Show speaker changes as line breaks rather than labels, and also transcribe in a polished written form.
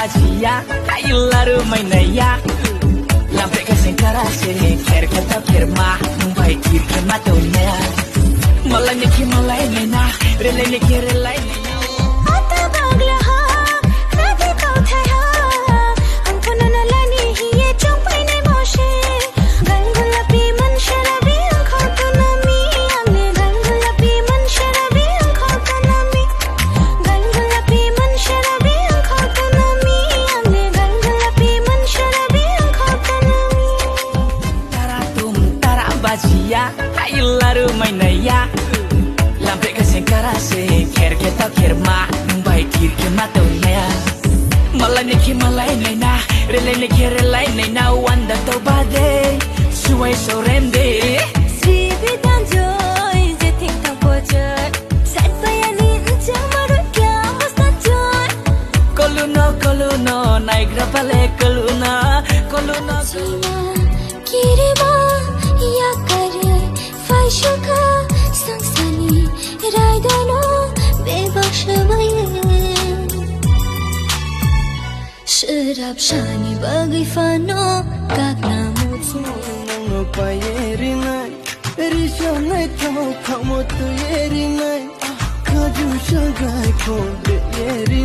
bajiya kailaru mainaya lampe kesengkara sini ker kata firma numpai tir kena taunya malanya ki malai nena relai ki relai
आता बागला हा राधे कौथे हा हमको ननलानी ही ये चौपाई ने मोशे गलगुलाबी मन शराबी आँखों को नमी हमने गलगुलाबी मन शराबी आँखों को नमी गलगुलाबी मन शराबी आँखों को नमी हमने गलगुलाबी मन शराबी आँखों को नमी
tara bajiya kailaru mainaya lampe kesengkara sini ker kata firma numpai tir kena taunya malanya ki malai nena relai nena wanda tobade suai sorende
Sri bidan joy je think tang pocher sat bayani jang marut kya masta joy
koluno nai grapale koluno
Sina kirima ya kare faishuka sangsani raidano bebashwaye Sharab shani bagai fano kakna mutsu
Nang payeri nai risho nai thamo thamo tu yeri nai kaju shagai ko de yeri